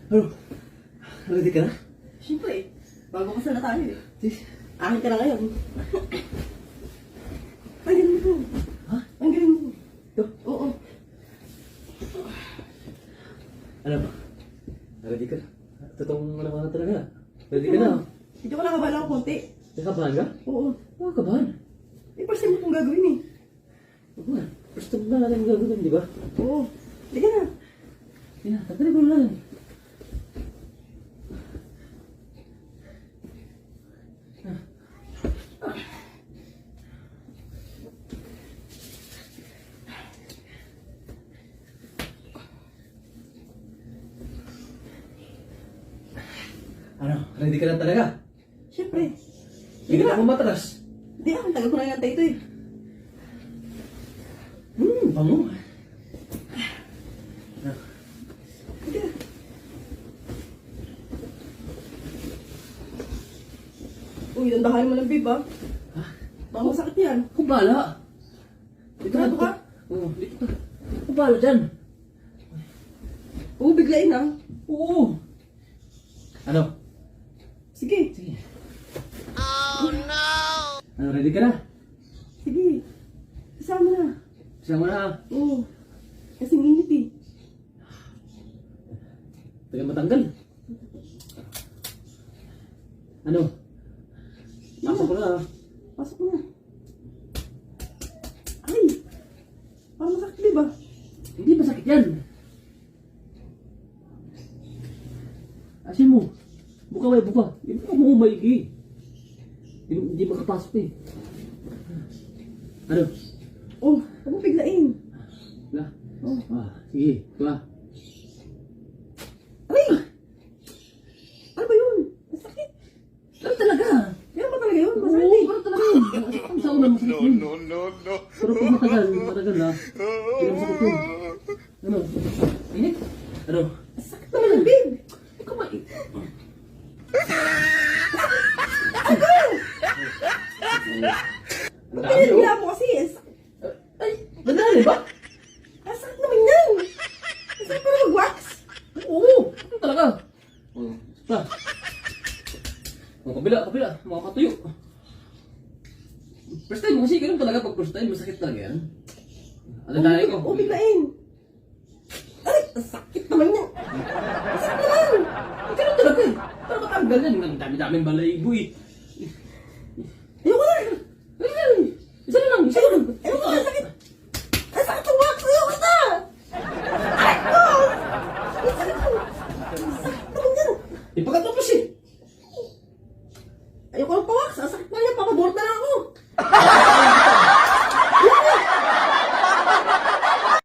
Ano? Ready ka na? Siyempre, bago kasal na tayo eh. Sis. Akin ka na ngayon. Ang galing mo. Ha? Ang galing mo. Ito? Oo. Ano ba? Ready ka na? Totoong ano ka talaga? Ready ka na? Hindi ko nakabala ko konti. Nakabahan ka? Oo. Oo, kabahan. Eh, first time mo itong gagawin eh. Oo nga. First time na natin gagawin, di ba? Oo. Hindi ka na. Yan, tagalin ko lang. Ano? Ready ka na talaga? Siyempre. Hindi ka na matras. Hindi ako. Tagal ko na yata ito eh. Bango. Hindi ka. Uy, dandahan mo ng bib ah. Ha? Baka masakit yan. Ako bala. Dito Grado ka? Oo, dito ka. Ako bala dyan. Oo, biglain ah. Oo. Ano? Sige. Sige. Ano, ready ka na? Sige. Kasama na. Siya mo na ha. Oo. Kasing init eh. Tagal matanggal. Ano? Pasok ko na ha. Pasok mo na. Ay! Parang masakit diba? Hindi masakit yan. Asin mo. Buka may buka. Hindi mo maigi. Hindi makapasok eh. Ano? Oh, huwag mo biglain. Wala. Oh. Sige. Wala. Ay! Ano ba yun? Masakit. Ano talaga? Yan ba talaga yun? Oo, Masakit eh. ano talaga yun? Ang sa una masakit yun. Pero pag matagal ha. Hindi na masakit yun. Ano? Init? Ano? Masakit naman ang bib. Huwag ka mai... Ang dami oh. Pinagila mo kasi. Ang sakit. Ay, madali ba? Ang sakit naman yan. Ang sakit pa na mag-wax. Oo, ano talaga? Pa. Kabila, makakatuyo. First time kasi ganun talaga pag first time, masakit talaga yan. Alalayan ko. Oh, biglain. Ay, ang sakit naman yan. Ang sakit naman. Ganun talaga eh. Para matanggal yan. Ang dami-daming balayibo eh. Ayoko na. Ay, isa na lang, isa na lang. Ayoko na. Ang sakit. Ang sakit ng wax. Ayoko na. Ay, ko. Ang sakit naman. Ang sakit naman yan. Ipagkatapos eh. Ayoko lang pa-wax.